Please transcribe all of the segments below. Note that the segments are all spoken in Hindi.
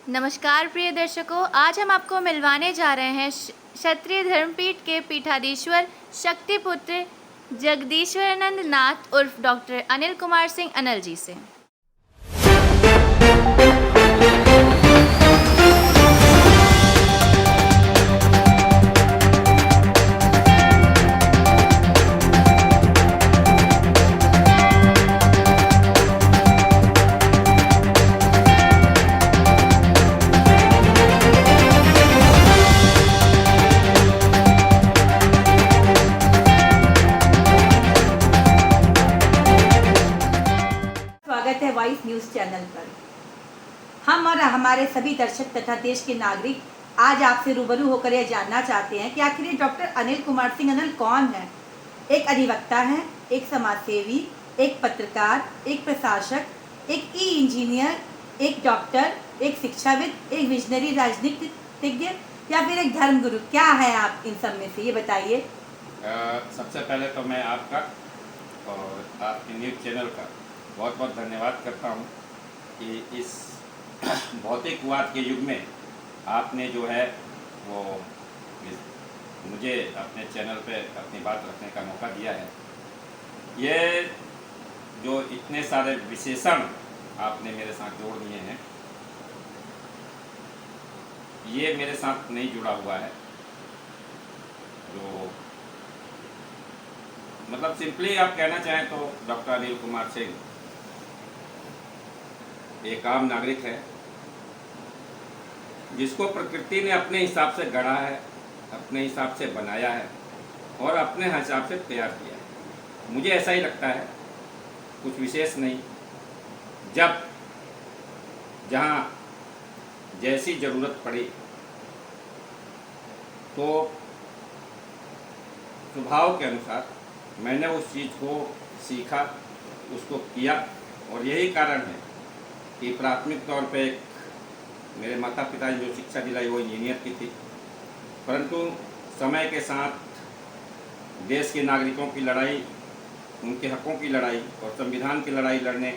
नमस्कार प्रिय दर्शकों, आज हम आपको मिलवाने जा रहे हैं क्षत्रिय धर्मपीठ के पीठाधीश्वर शक्तिपुत्र जगदीश्वरानंद नाथ उर्फ डॉक्टर अनिल कुमार सिंह अनिल जी से। स्वागत है वॉइस न्यूज चैनल पर। हम और हमारे सभी दर्शक तथा देश के नागरिक आज आपसे रूबरू होकर यह जानना चाहते हैं कि आखिर ये डॉक्टर अनिल कुमार सिंह अनिल कौन है। एक अधिवक्ता है, एक समाजसेवी, एक पत्रकार, एक प्रशासक, एक ई इंजीनियर, एक डॉक्टर, एक शिक्षाविद, एक विजनरी राजनीतिज्ञ या फिर एक धर्मगुरु। क्या है आप इन सब में से, ये बताइए। सबसे पहले तो मैं आपका और आपके न्यूज़ चैनल का बहुत बहुत धन्यवाद करता हूँ कि इस भौतिकवाद के युग में आपने जो है वो मुझे अपने चैनल पे अपनी बात रखने का मौका दिया है। ये जो इतने सारे विशेषण आपने मेरे साथ जोड़ दिए हैं, ये मेरे साथ नहीं जुड़ा हुआ है। जो मतलब सिंपली आप कहना चाहें तो डॉक्टर अनिल कुमार सिंह एक आम नागरिक है जिसको प्रकृति ने अपने हिसाब से गढ़ा है, अपने हिसाब से बनाया है और अपने हिसाब से तैयार किया है। मुझे ऐसा ही लगता है, कुछ विशेष नहीं। जब जहाँ जैसी ज़रूरत पड़ी तो स्वभाव के अनुसार मैंने उस चीज़ को सीखा, उसको किया। और यही कारण है कि प्राथमिक तौर पे मेरे माता पिता ने जो शिक्षा दिलाई वो इंजीनियर की थी, परंतु समय के साथ देश के नागरिकों की लड़ाई, उनके हकों की लड़ाई और संविधान की लड़ाई लड़ने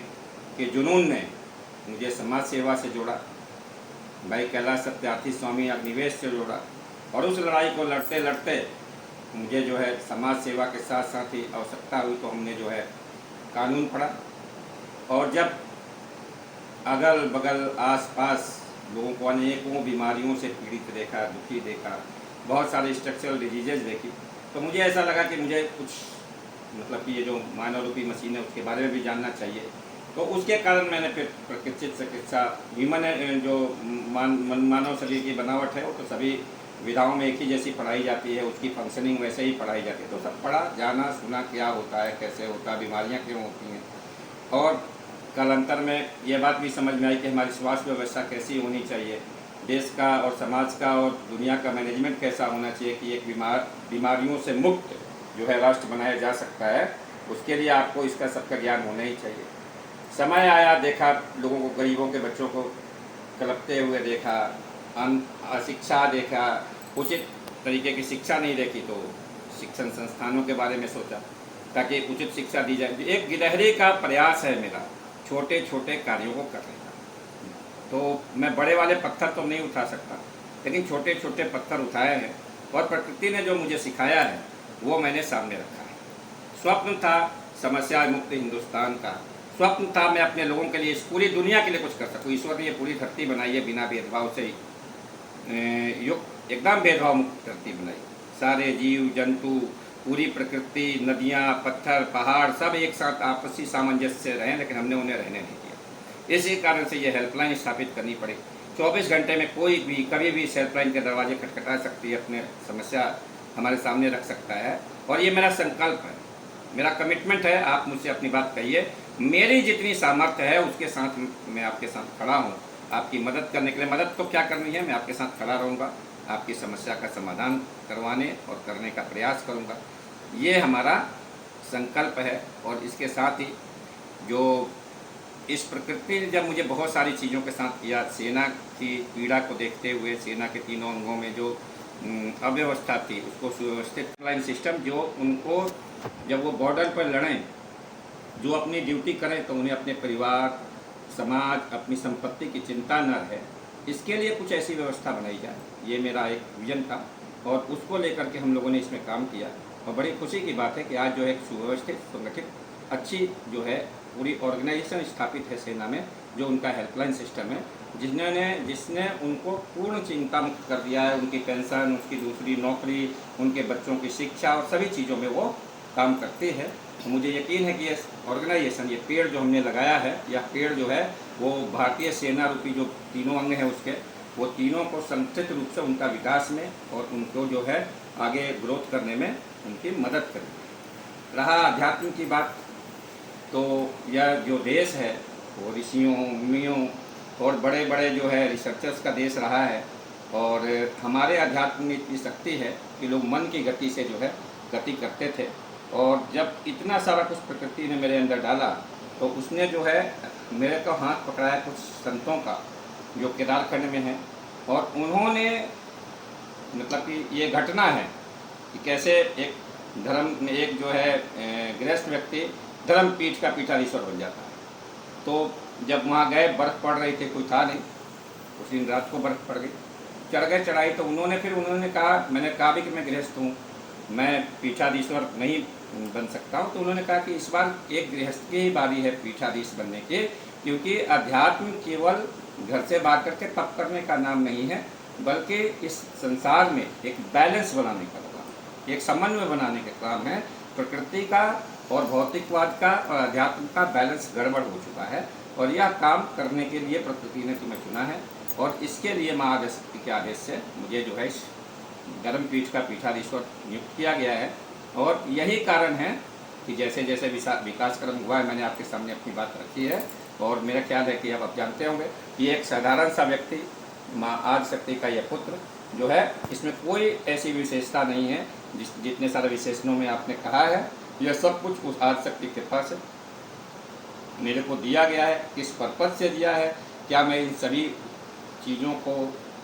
के जुनून ने मुझे समाज सेवा से जोड़ा, भाई कैलाश सत्यार्थी स्वामी अग्निवेश से जोड़ा। और उस लड़ाई को लड़ते लड़ते मुझे जो है समाज सेवा के साथ साथ ही आवश्यकता हुई तो हमने जो है कानून पढ़ा। और जब अगल बगल आसपास लोगों को अनेकों बीमारियों से पीड़ित देखा, दुखी देखा, बहुत सारे स्ट्रक्चरल डिजीजेज देखी, तो मुझे ऐसा लगा कि मुझे कुछ मतलब कि ये जो मानव रूपी मशीन है उसके बारे में भी जानना चाहिए। तो उसके कारण मैंने फिर प्रकृति चिकित्सा, ह्यूमन जो मानव शरीर की बनावट है वो तो सभी विधाओं में एक ही जैसी पढ़ाई जाती है, उसकी फंक्शनिंग वैसे ही पढ़ाई जाती है। तो सब पढ़ा, जाना, सुना क्या होता है, कैसे होता है, बीमारियाँ क्यों होती हैं। और कालांतर में ये बात भी समझ में आई कि हमारी स्वास्थ्य व्यवस्था कैसी होनी चाहिए, देश का और समाज का और दुनिया का मैनेजमेंट कैसा होना चाहिए कि एक बीमारियों से मुक्त जो है राष्ट्र बनाया जा सकता है। उसके लिए आपको इसका सबका ज्ञान होना ही चाहिए। समय आया, देखा लोगों को, गरीबों के बच्चों को कलपते हुए देखा, अशिक्षा देखा, उचित तरीके की शिक्षा नहीं देखी तो शिक्षण संस्थानों के बारे में सोचा ताकि उचित शिक्षा दी जाए। एक गिलहरी का प्रयास है मेरा छोटे छोटे कार्यों को करने का। तो मैं बड़े वाले पत्थर तो नहीं उठा सकता, लेकिन छोटे छोटे पत्थर उठाए हैं और प्रकृति ने जो मुझे सिखाया है वो मैंने सामने रखा है। स्वप्न था समस्या मुक्त हिंदुस्तान का, स्वप्न था मैं अपने लोगों के लिए, इस पूरी दुनिया के लिए कुछ कर सकूँ। ईश्वर ने ये पूरी धरती बनाई है बिना भेदभाव से, युक्त एकदम भेदभाव मुक्त धरती बनाई। सारे जीव जंतु, पूरी प्रकृति, नदियाँ, पत्थर, पहाड़ सब एक साथ आपसी सामंजस्य से रहें, लेकिन हमने उन्हें रहने नहीं दिया। इसी कारण से ये हेल्पलाइन स्थापित करनी पड़ी। 24 घंटे में कोई भी कभी भी इस हेल्पलाइन के दरवाजे खटखटा सकती है, अपने समस्या हमारे सामने रख सकता है। और ये मेरा संकल्प है, मेरा कमिटमेंट है। आप मुझसे अपनी बात कहिए, मेरी जितनी सामर्थ्य है उसके साथ मैं आपके साथ खड़ा हूँ आपकी मदद करने के लिए। मदद तो क्या करनी है, मैं आपके साथ खड़ा रहूँगा, आपकी समस्या का समाधान करवाने और करने का प्रयास करूँगा। ये हमारा संकल्प है। और इसके साथ ही जो इस प्रकृति ने जब मुझे बहुत सारी चीज़ों के साथ किया, सेना की पीड़ा को देखते हुए, सेना के तीनों अंगों में जो अव्यवस्था थी उसको सुव्यवस्थित लाइन सिस्टम, जो उनको जब वो बॉर्डर पर लड़ें, जो अपनी ड्यूटी करें तो उन्हें अपने परिवार, समाज, अपनी संपत्ति की चिंता न रहे, इसके लिए कुछ ऐसी व्यवस्था बनाई जाए, ये मेरा एक विजन था और उसको लेकर के हम लोगों ने इसमें काम किया। और बड़ी खुशी की बात है कि आज जो है एक सुव्यवस्थित, संगठित, अच्छी जो है पूरी ऑर्गेनाइजेशन स्थापित है सेना में, जो उनका हेल्पलाइन सिस्टम है, जिसने उनको पूर्ण चिंता मुक्त कर दिया है। उनकी पेंशन, उसकी दूसरी नौकरी, उनके बच्चों की शिक्षा और सभी चीज़ों में वो काम करती है। तो मुझे यकीन है कि ये ऑर्गेनाइजेशन, ये पेड़ जो हमने लगाया है, यह पेड़ जो है वो भारतीय सेना रूपी जो तीनों अंग हैं उसके, वो तीनों को संचित रूप से उनका विकास में और उनको जो है आगे ग्रोथ करने में उनकी मदद करेगी। रहा अध्यात्म की बात, तो यह जो देश है वो ऋषियों, मुनियों और बड़े बड़े जो है रिसर्चर्स का देश रहा है। और हमारे अध्यात्म में इतनी शक्ति है कि लोग मन की गति से जो है गति करते थे। और जब इतना सारा कुछ प्रकृति ने मेरे अंदर डाला, तो उसने जो है मेरे को हाथ पकड़ाया कुछ संतों का जो केदारखंड में है। और उन्होंने मतलब कि ये घटना है कि कैसे एक धर्म में एक जो है गृहस्थ व्यक्ति धर्मपीठ का पीठाधीश्वर बन जाता है। तो जब वहाँ गए, बर्फ़ पड़ रही थी, कोई था नहीं, उस दिन रात को बर्फ़ पड़ गई, चढ़ गए चढ़ाई। तो उन्होंने कहा, मैंने कहा भी कि मैं गृहस्थ हूँ, मैं पीठाधीश्वर नहीं बन सकता हूँ। तो उन्होंने कहा कि इस बार एक गृहस्थ की ही बारी है पीठाधीश बनने की, क्योंकि अध्यात्म केवल घर से बाहर करके तप करने का नाम नहीं है, बल्कि इस संसार में एक बैलेंस बनाने का काम, एक समन्वय बनाने का काम है। प्रकृति का और भौतिकवाद का और अध्यात्म का बैलेंस गड़बड़ हो चुका है, और यह काम करने के लिए प्रकृति ने तुम्हें चुना है। और इसके लिए माँ आदिशक्ति के आदेश से मुझे जो है इस धर्मपीठ का पीठाधीश्वर नियुक्त किया गया है। और यही कारण है कि जैसे जैसे विकास क्रम हुआ है, मैंने आपके सामने अपनी बात रखी है। और मेरा ख्याल है कि अब आप जानते होंगे कि एक साधारण सा व्यक्ति, माँ आदिशक्ति का यह पुत्र जो है, इसमें कोई ऐसी विशेषता नहीं है जितने सारे विशेषणों में आपने कहा है। यह सब कुछ उस आदिशक्ति के पास मेरे को दिया गया है। किस पर्पज से दिया है, क्या मैं इन सभी चीज़ों को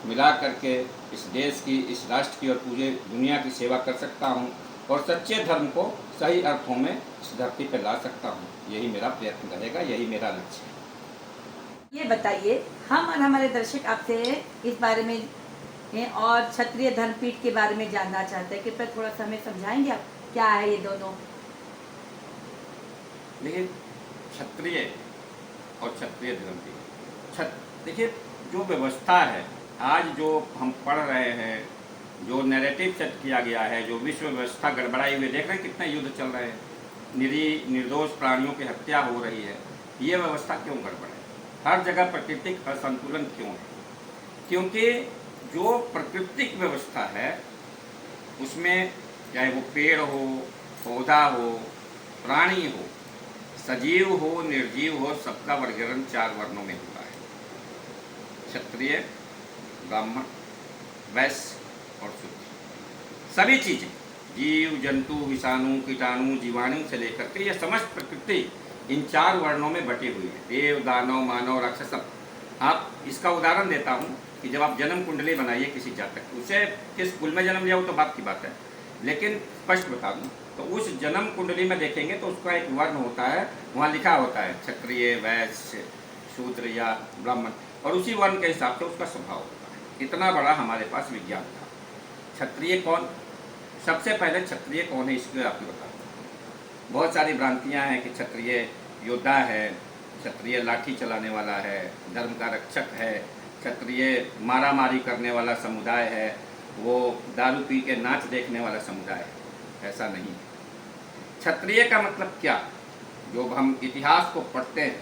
मिला करके इस देश की, इस राष्ट्र की और पूरे दुनिया की सेवा कर सकता हूँ और सच्चे धर्म को सही अर्थों में इस धरती पर ला सकता हूँ, यही मेरा प्रयत्न रहेगा, यही मेरा लक्ष्य है। ये बताइए, हम और हमारे दर्शक आपसे इस बारे में और क्षत्रिय धर्मपीठ के बारे में जानना चाहते हैं। कृपया थोड़ा सा हमें समझाएंगे आप, क्या है ये दोनों? देखिए, क्षत्रिय और क्षत्रिय धर्मपीठ, देखिए जो व्यवस्था है आज जो हम पढ़ रहे हैं, जो नैरेटिव सेट किया गया है, जो विश्व व्यवस्था गड़बड़ाई हुई, देख रहे हैं कितने युद्ध चल रहे हैं, निर्दोष प्राणियों की हत्या हो रही है। ये व्यवस्था क्यों गड़बड़ है? हर जगह प्राकृतिक असंतुलन क्यों है? क्योंकि जो प्राकृतिक व्यवस्था है उसमें चाहे वो पेड़ हो, पौधा हो, प्राणी हो, सजीव हो, निर्जीव हो, सबका वर्गीकरण 4 वर्णों में हुआ है: क्षत्रिय, ब्राह्मण, वैश्य और शूद्र। सभी चीजें, जीव, जंतु, विषाणु, कीटाणु, जीवाणु से लेकर के यह समस्त प्रकृति इन 4 वर्णों में बटी हुई है: देव, दानव, मानव, राक्षस। आप इसका उदाहरण देता हूँ कि जब आप जन्म कुंडली बनाइए किसी जातक, उसे किस कुल में जन्म लिया हो तो बात की बात है, लेकिन स्पष्ट बता दूँ तो उस जन्म कुंडली में देखेंगे तो उसका एक वर्ण होता है, वहाँ लिखा होता है क्षत्रिय, वैश्य, शूद्र या ब्राह्मण, और उसी वर्ण के हिसाब से उसका स्वभाव होता है। इतना बड़ा हमारे पास विज्ञान था। क्षत्रिय कौन? सबसे पहले क्षत्रिय कौन है इसको आपको बता दूँ। बहुत सारी भ्रांतियाँ हैं कि क्षत्रिय योद्धा है, क्षत्रिय लाठी चलाने वाला है, धर्म का रक्षक है, क्षत्रिय मारा मारी करने वाला समुदाय है, वो दारू पी के नाच देखने वाला समुदाय है। ऐसा नहीं है। क्षत्रिय का मतलब क्या? जो हम इतिहास को पढ़ते हैं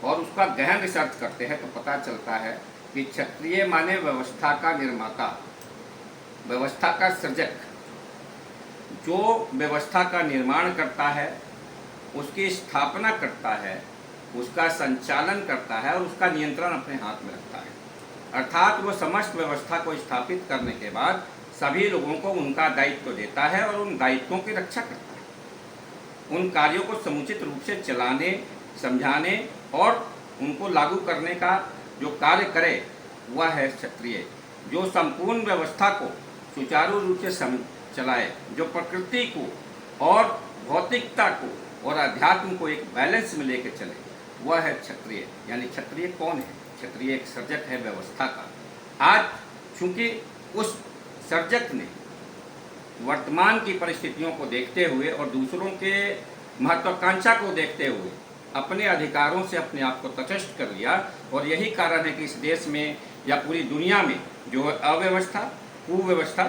और उसका गहन रिसर्च करते हैं तो पता चलता है कि क्षत्रिय माने व्यवस्था का निर्माता, व्यवस्था का सृजक, जो व्यवस्था का निर्माण करता है, उसकी स्थापना करता है, उसका संचालन करता है और उसका नियंत्रण अपने हाथ में रखता है। अर्थात वो समस्त व्यवस्था को स्थापित करने के बाद सभी लोगों को उनका दायित्व देता है और उन दायित्वों की रक्षा करता है। उन कार्यों को समुचित रूप से चलाने, समझाने और उनको लागू करने का जो कार्य करे वह है क्षत्रिय। जो संपूर्ण व्यवस्था को सुचारू रूप से चलाए, जो प्रकृति को और भौतिकता को और अध्यात्म को एक बैलेंस में लेकर चले, वह है क्षत्रिय। यानी क्षत्रिय कौन है? क्षत्रिय एक सर्जक है व्यवस्था का, आज चूंकि उस सर्जक ने वर्तमान की परिस्थितियों को देखते हुए और दूसरों के महत्वाकांक्षा को देखते हुए अपने अधिकारों से अपने आप को तटस्थ कर लिया, और यही कारण है कि इस देश में या पूरी दुनिया में जो अव्यवस्था, कुव्यवस्था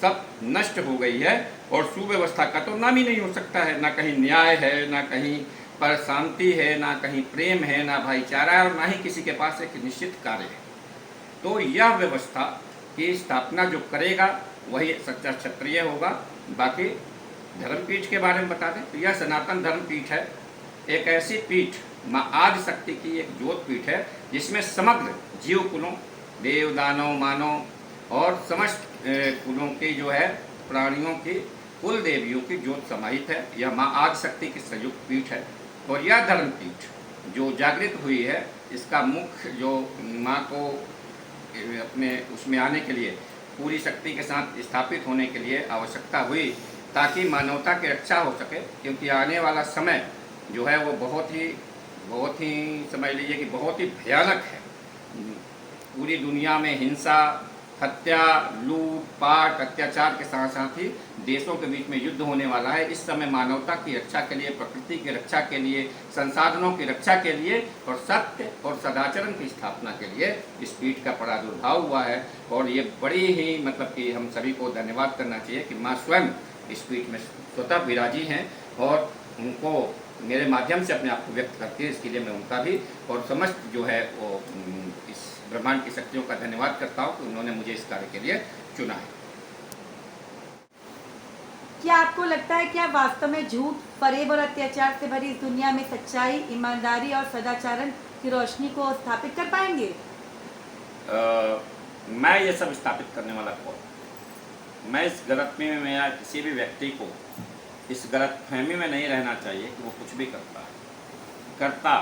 सब नष्ट हो गई है, और सुव्यवस्था का तो नाम ही नहीं हो सकता है। ना कहीं न्याय है, ना कहीं पर शांति है, ना कहीं प्रेम है, ना भाईचारा है, और ना ही किसी के पास एक निश्चित कार्य है। तो यह व्यवस्था की स्थापना जो करेगा वही सच्चा क्षत्रिय होगा। बाकी धर्मपीठ के बारे में बता दें तो यह सनातन धर्मपीठ है, एक ऐसी पीठ, माँ आदि शक्ति की एक ज्योत पीठ है, जिसमें समग्र जीव कुलों, देव दानव मानव और समस्त कुलों की जो है प्राणियों की कुल देवियों की ज्योत समाहित है। यह माँ आदि शक्ति की संयुक्त पीठ है, और यह धर्मपीठ जो जागृत हुई है, इसका मुख्य जो माँ को अपने उसमें आने के लिए, पूरी शक्ति के साथ स्थापित होने के लिए आवश्यकता हुई, ताकि मानवता की रक्षा हो सके। क्योंकि आने वाला समय जो है वो बहुत ही समझ लीजिए कि बहुत ही भयानक है। पूरी दुनिया में हिंसा, हत्या, लूट पाट, अत्याचार के साथ साथ ही देशों के बीच में युद्ध होने वाला है। इस समय मानवता की रक्षा के लिए, प्रकृति की रक्षा के लिए, संसाधनों की रक्षा के लिए और सत्य और सदाचरण की स्थापना के लिए इस पीठ का प्रादुर्भाव हुआ है। और ये बड़ी ही मतलब कि हम सभी को धन्यवाद करना चाहिए कि माँ स्वयं इस पीठ में स्वतः विराजी हैं, और उनको मेरे माध्यम से अपने आप को व्यक्त करके इसके लिए मैं उनका भी और समस्त जो है वो इस ब्रह्मांड की शक्तियों का धन्यवाद करता हूँ कि उन्होंने मुझे इस कार्य के लिए चुना है। क्या आपको लगता है कि आप वास्तव में झूठ, फरेब और अत्याचार से भरी इस दुनिया में सच्चाई, ईमानदारी और सदाचारण की रोशनी को स्थापित कर पाएंगे? मैं ये सब स्थापित करने वाला कौन? मैं इस गलतफहमी में या किसी भी व्यक्ति को इस गलतफहमी में नहीं रहना चाहिए कि वो कुछ भी करता है।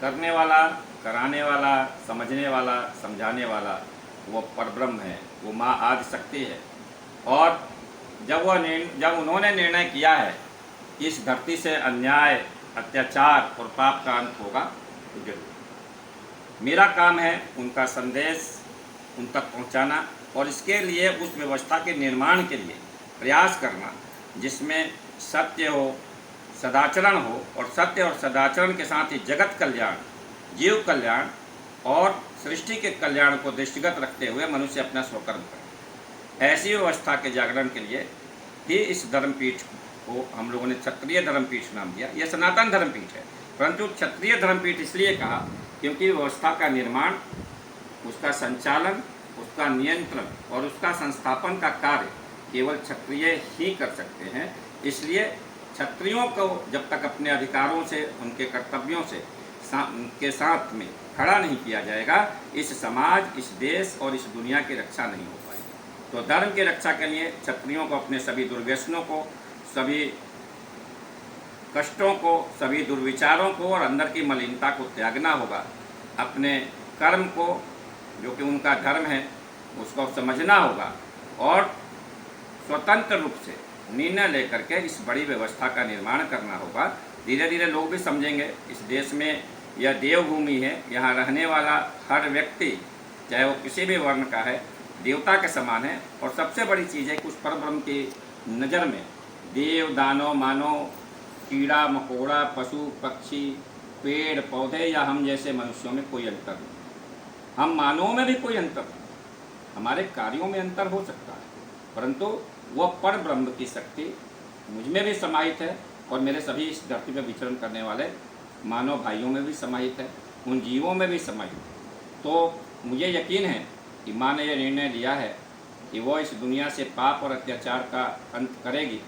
करने वाला, कराने वाला, समझने वाला, समझाने वाला वो परब्रह्म है, वो माँ आदि शक्ति है। और जब उन्होंने निर्णय किया है कि इस धरती से अन्याय, अत्याचार और पाप का अंत होगा, तो जरूर मेरा काम है उनका संदेश उन तक पहुंचाना, और इसके लिए उस व्यवस्था के निर्माण के लिए प्रयास करना जिसमें सत्य हो, सदाचरण हो, और सत्य और सदाचरण के साथ ही जगत कल्याण, जीव कल्याण और सृष्टि के कल्याण को दृष्टिगत रखते हुए मनुष्य अपना स्वकर्म करे। ऐसी व्यवस्था के जागरण के लिए ही इस धर्मपीठ को हम लोगों ने क्षत्रिय धर्मपीठ नाम दिया। यह सनातन धर्मपीठ है, परंतु क्षत्रिय धर्मपीठ इसलिए कहा क्योंकि व्यवस्था का निर्माण, उसका संचालन, उसका नियंत्रण और उसका संस्थापन का कार्य केवल क्षत्रिय ही कर सकते हैं। इसलिए क्षत्रियों को जब तक अपने अधिकारों से, उनके कर्तव्यों से के साथ में खड़ा नहीं किया जाएगा, इस समाज, इस देश और इस दुनिया की रक्षा नहीं हो पाएगी। तो धर्म की रक्षा के लिए क्षत्रियों को अपने सभी दुर्व्यसनों को, सभी कष्टों को, सभी दुर्विचारों को और अंदर की मलिनता को त्यागना होगा। अपने कर्म को, जो कि उनका धर्म है, उसको समझना होगा और स्वतंत्र रूप से निर्णय लेकर के इस बड़ी व्यवस्था का निर्माण करना होगा। धीरे धीरे लोग भी समझेंगे इस देश में यह देवभूमि है, यहाँ रहने वाला हर व्यक्ति, चाहे वो किसी भी वर्ण का है, देवता के समान है। और सबसे बड़ी चीज़ है कि उस परब्रह्म की नज़र में देव, दानव, मानव, कीड़ा मकोड़ा, पशु पक्षी, पेड़ पौधे या हम जैसे मनुष्यों में कोई अंतर नहीं। हम मानवों में भी कोई अंतर नहीं, हमारे कार्यों में अंतर हो सकता है, परंतु वह पर ब्रह्म की शक्ति मुझ में भी समाहित है और मेरे सभी इस धरती पर विचरण करने वाले मानव भाइयों में भी समाहित है, उन जीवों में भी समाहित है। तो मुझे यकीन है कि माँ ने यह निर्णय लिया है कि वो इस दुनिया से पाप और अत्याचार का अंत करेगी।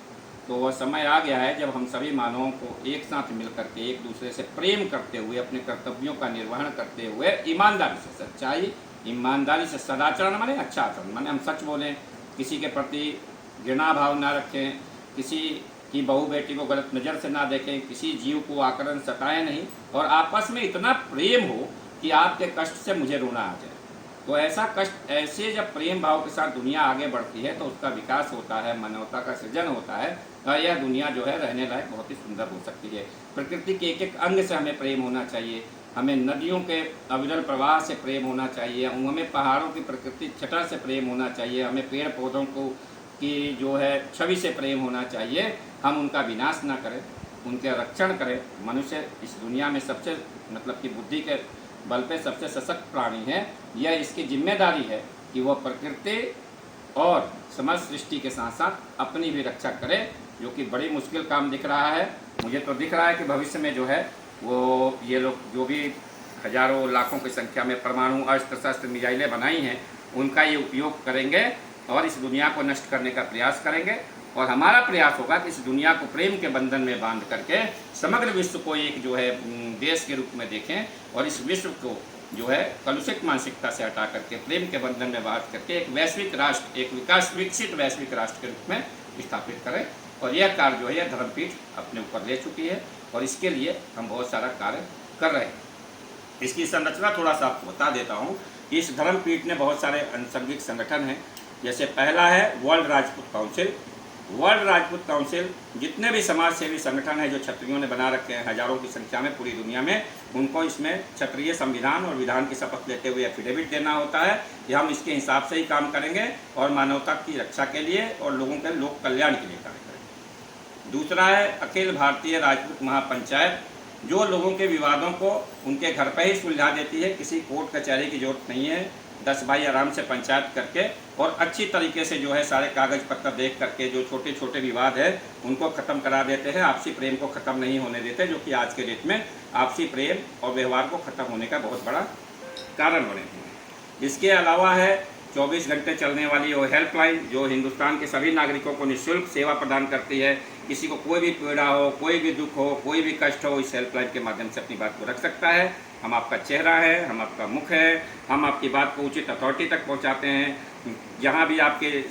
तो वह समय आ गया है जब हम सभी मानवों को एक साथ मिल करके एक दूसरे से प्रेम करते हुए, अपने कर्तव्यों का निर्वहन करते हुए, ईमानदारी से, सच्चाई, ईमानदारी से, सदाचरण माने अच्छा आचरण, माने हम सच बोलें, किसी के प्रति घृणा भाव ना रखें, किसी की बहू बेटी को गलत नज़र से ना देखें, किसी जीव को आकरण सताएं नहीं, और आपस में इतना प्रेम हो कि आपके कष्ट से मुझे रोना आ जाए। तो ऐसा कष्ट, ऐसे जब प्रेम भाव के साथ दुनिया आगे बढ़ती है तो उसका विकास होता है, मानवता का सृजन होता है, और यह दुनिया जो है रहने लायक बहुत ही सुंदर हो सकती है। प्रकृति के एक एक अंग से हमें प्रेम होना चाहिए, हमें नदियों के अविरल प्रवाह से प्रेम होना चाहिए, हमें पहाड़ों की प्रकृति छटा से प्रेम होना चाहिए, हमें पेड़ पौधों को की जो है छवि से प्रेम होना चाहिए। हम उनका विनाश ना करें, उनके रक्षण करें। मनुष्य इस दुनिया में सबसे मतलब कि बुद्धि के बल पे सबसे सशक्त प्राणी है। यह इसकी जिम्मेदारी है कि वह प्रकृति और समस्त सृष्टि के साथ साथ अपनी भी रक्षा करे, जो कि बड़ी मुश्किल काम दिख रहा है। मुझे तो दिख रहा है कि भविष्य में जो है वो ये लोग जो भी हजारों लाखों की संख्या में परमाणु अस्त्र शस्त्र मिसाइलें बनाई हैं, उनका ये उपयोग करेंगे और इस दुनिया को नष्ट करने का प्रयास करेंगे। और हमारा प्रयास होगा कि इस दुनिया को प्रेम के बंधन में बांध करके समग्र विश्व को एक जो है देश के रूप में देखें और इस विश्व को जो है कलुषित मानसिकता से हटा करके प्रेम के बंधन में बांध करके एक वैश्विक राष्ट्र, एक विकसित वैश्विक राष्ट्र के रूप में स्थापित करें। और यह कार्य जो है यह धर्मपीठ अपने ऊपर ले चुकी है और इसके लिए हम बहुत सारा कार्य कर रहे हैं। इसकी संरचना थोड़ा सा आपको बता देता हूँ। इस धर्मपीठ में बहुत सारे अनुषंगिक संगठन हैं। जैसे पहला है world Rajput council. World Rajput council जितने भी समाज सेवी संगठन हैं जो क्षत्रियों ने बना रखे हैं हजारों की संख्या में पूरी दुनिया में, उनको इसमें क्षत्रिय संविधान और विधान की शपथ लेते हुए एफिडेविट देना होता है कि हम इसके हिसाब से ही काम करेंगे और मानवता की रक्षा के लिए और लोगों के लोक कल्याण के लिए कार्य करेंगे। दूसरा है अखिल भारतीय राजपूत महापंचायत, जो लोगों के विवादों को उनके घर पर ही सुलझा देती है। किसी कोर्ट कचहरी की जरूरत नहीं है। 10 भाई आराम से पंचायत करके और अच्छी तरीके से जो है सारे कागज पत्र देख करके जो छोटे छोटे विवाद है उनको ख़त्म करा देते हैं। आपसी प्रेम को ख़त्म नहीं होने देते, जो कि आज के डेट में आपसी प्रेम और व्यवहार को ख़त्म होने का बहुत बड़ा कारण बने हुए हैं। इसके अलावा है 24 घंटे चलने वाली वो हेल्पलाइन, जो हिंदुस्तान के सभी नागरिकों को निःशुल्क सेवा प्रदान करती है। किसी को कोई भी पीड़ा हो, कोई भी दुख हो, कोई भी कष्ट हो, इस हेल्पलाइन के माध्यम से अपनी बात को रख सकता है। हम आपका चेहरा है, हम आपका मुख है, हम आपकी बात को उचित अथॉरिटी तक पहुंचाते हैं। जहां भी आपके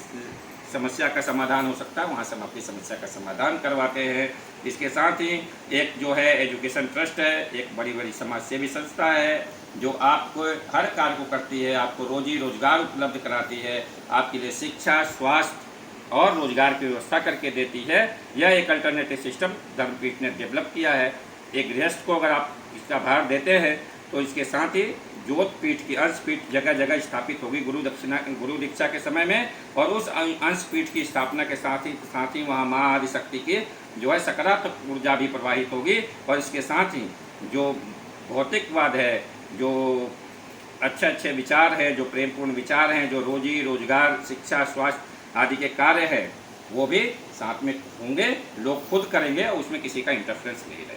समस्या का समाधान हो सकता है वहां से हम आपकी समस्या का समाधान करवाते हैं। इसके साथ ही एक जो है एजुकेशन ट्रस्ट है, एक बड़ी बड़ी समाज सेवी संस्था है जो आपको हर कार्य को करती है, आपको रोजी रोजगार उपलब्ध कराती है, आपके लिए शिक्षा, स्वास्थ्य और रोजगार की व्यवस्था करके देती है। यह एक अल्टरनेटिव सिस्टम धर्मपीठ ने डेवलप किया है। एक गृहस्थ को अगर आप इसका भार देते हैं तो इसके साथ ही ज्योत पीठ की अंश पीठ जगह जगह स्थापित होगी गुरु दीक्षा के समय में, और उस अंश पीठ की स्थापना के साथ ही वहाँ माँ आदिशक्ति की जो है सकारात्मक ऊर्जा भी प्रवाहित होगी। और इसके साथ ही जो भौतिकवाद है, जो अच्छे विचार है, जो प्रेमपूर्ण विचार हैं, जो रोजी रोजगार, शिक्षा, स्वास्थ्य आदि के कार्य है, वो भी साथ में होंगे। लोग खुद करेंगे और उसमें किसी का इंटरफेरेंस नहीं रहेगा।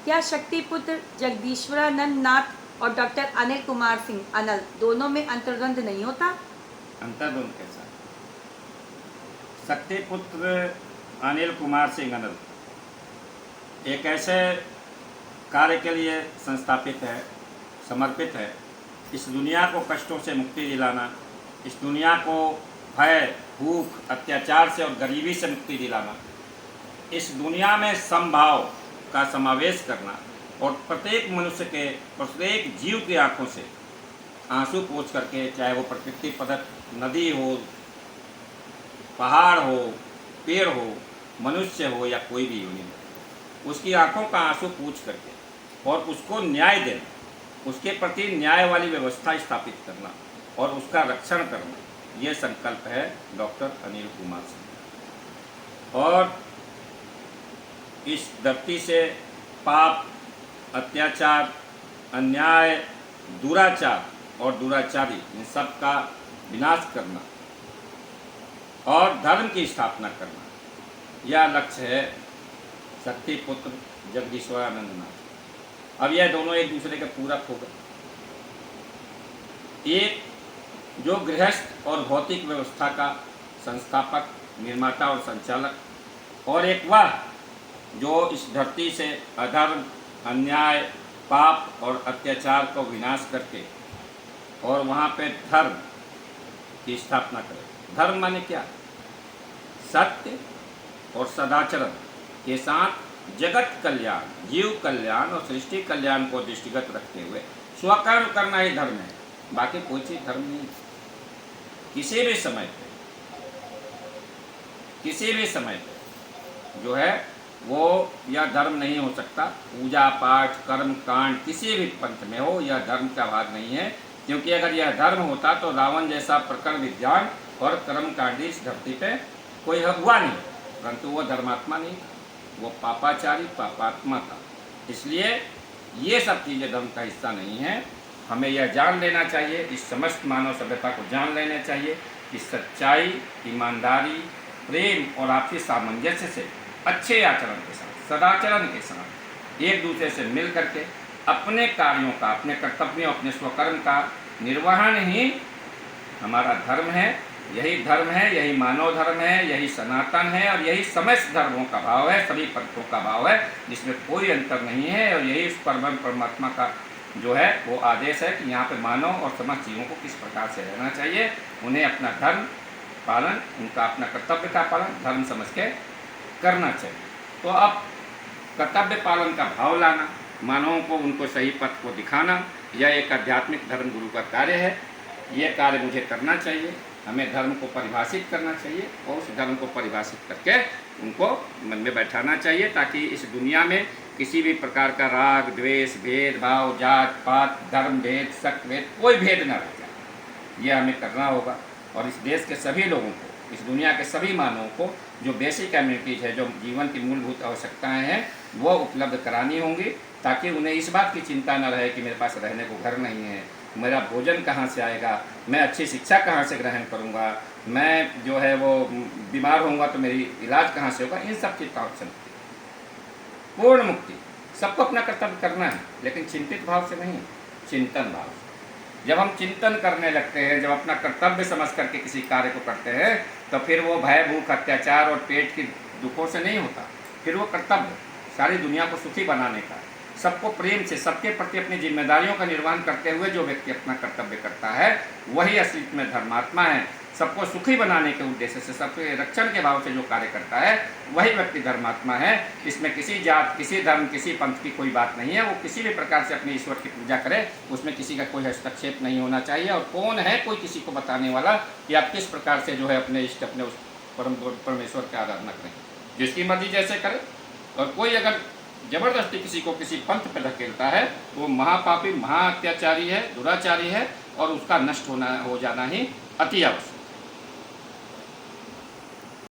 क्या शक्तिपुत्र जगदीश्वरानंद नाथ और डॉक्टर अनिल कुमार सिंह अनल दोनों में अंतर्द्वंद नहीं होता? अंतर्द्वंद कैसा? शक्तिपुत्र अनिल कुमार सिंह अनल एक ऐसे कार्य के लिए संस्थापित है, समर्पित है। इस दुनिया को कष्टों से मुक्ति दिलाना, इस दुनिया को भय, भूख, अत्याचार से और गरीबी से मुक्ति दिलाना, इस दुनिया में समभाव का समावेश करना और प्रत्येक मनुष्य के, प्रत्येक जीव की आंखों से आंसू पोंछ करके, चाहे वो प्रकृति प्रदत्त नदी हो, पहाड़ हो, पेड़ हो, मनुष्य हो या कोई भी यूनिट हो, उसकी आंखों का आंसू पूछ करके और उसको न्याय देना, उसके प्रति न्याय वाली व्यवस्था स्थापित करना और उसका रक्षण करना, ये संकल्प है डॉक्टर अनिल कुमार सिंह। और इस धरती से पाप, अत्याचार, अन्याय, दुराचार और दुराचारी इन सब का विनाश करना और धर्म की स्थापना करना, यह लक्ष्य है शक्तिपुत्र जगदीश्वरानंद नाथ। अब यह दोनों एक दूसरे के पूरक हो गए। एक जो गृहस्थ और भौतिक व्यवस्था का संस्थापक, निर्माता और संचालक, और एक वह जो इस धरती से अधर्म, अन्याय, पाप और अत्याचार को विनाश करके और वहाँ पे धर्म की स्थापना करे। धर्म माने क्या? सत्य और सदाचरण के साथ जगत कल्याण, जीव कल्याण और सृष्टि कल्याण को दृष्टिगत रखते हुए स्वकर्म करना ही धर्म है, बाकी कोई चीज धर्म नहीं। किसी भी समय पे जो है वो यह धर्म नहीं हो सकता। पूजा पाठ कर्म कांड किसी भी पंथ में हो, यह धर्म का भाग नहीं है। क्योंकि अगर यह धर्म होता तो रावण जैसा प्रखर विद्वान और कर्म कांडी इस धरती पे कोई हुआ नहीं, परंतु वो धर्मात्मा नहीं था, वो पापाचारी पापात्मा था। इसलिए ये सब चीज़ें धर्म का हिस्सा नहीं है। हमें यह जान लेना चाहिए, इस समस्त मानव सभ्यता को जान लेना चाहिए कि सच्चाई, ईमानदारी, प्रेम और आपसी सामंजस्य से, अच्छे आचरण के साथ, सदाचरण के साथ एक दूसरे से मिल करके अपने कार्यों का, अपने कर्तव्यों, अपने स्वकर्म का निर्वहन ही हमारा धर्म है। यही धर्म है, यही मानव धर्म है, यही सनातन है और यही समस्त धर्मों का भाव है, सभी पंथों का भाव है, जिसमें कोई अंतर नहीं है। और यही उस परमात्मा का जो है वो आदेश है कि यहाँ पे मानव और समस्त जीवों को किस प्रकार से रहना चाहिए। उन्हें अपना धर्म पालन, उनका अपना कर्तव्य का पालन धर्म समझ के करना चाहिए। तो अब कर्तव्य पालन का भाव लाना, मानवों को उनको सही पथ को दिखाना, यह एक आध्यात्मिक धर्म गुरु का कार्य है। यह कार्य मुझे करना चाहिए। हमें धर्म को परिभाषित करना चाहिए और उस धर्म को परिभाषित करके उनको मन में बैठाना चाहिए, ताकि इस दुनिया में किसी भी प्रकार का राग द्वेष, भेदभाव, जात पात, धर्म भेद, शक भेद, कोई भेद न रह जाए। यह हमें करना होगा। और इस देश के सभी लोगों को, इस दुनिया के सभी मानवों को जो बेसिक कम्युनिटीज़ है, जो जीवन की मूलभूत आवश्यकताएं हैं, वो उपलब्ध करानी होंगी, ताकि उन्हें इस बात की चिंता न रहे कि मेरे पास रहने को घर नहीं है, मेरा भोजन कहाँ से आएगा, मैं अच्छी शिक्षा कहाँ से ग्रहण करूँगा, मैं जो है वो बीमार होऊंगा तो मेरी इलाज कहाँ से होगा। इन सब चिंताओं से पूर्ण मुक्ति। सबको अपना कर्तव्य करना है, लेकिन चिंतित भाव से नहीं, चिंतन भाव से। जब हम चिंतन करने लगते हैं, जब अपना कर्तव्य समझ करके किसी कार्य को करते हैं, तो फिर वो भय, भूख, अत्याचार और पेट की दुखों से नहीं होता। फिर वो कर्तव्य सारी दुनिया को सुखी बनाने का, सबको प्रेम से, सबके प्रति अपनी जिम्मेदारियों का निर्वहन करते हुए जो व्यक्ति अपना कर्तव्य करता है, वही असली में धर्मात्मा है। सबको सुखी बनाने के उद्देश्य से, सबके रक्षण के भाव से जो कार्य करता है, वही व्यक्ति धर्मात्मा है। इसमें किसी जात, किसी धर्म, किसी पंथ की कोई बात नहीं है। वो किसी भी प्रकार से अपने ईश्वर की पूजा करे, उसमें किसी का कोई हस्तक्षेप नहीं होना चाहिए। और कौन है कोई किसी को बताने वाला कि आप किस प्रकार से जो है अपने इष्ट, अपने उस परमेश्वर की आराधना करें, जिसकी मर्जी जैसे करे। और कोई अगर जबरदस्ती किसी को किसी पंथ पर धकेलता है, वो महापापी, महा अत्याचारी है, दुराचारी है, और उसका नष्ट हो जाना ही अति आवश्यक।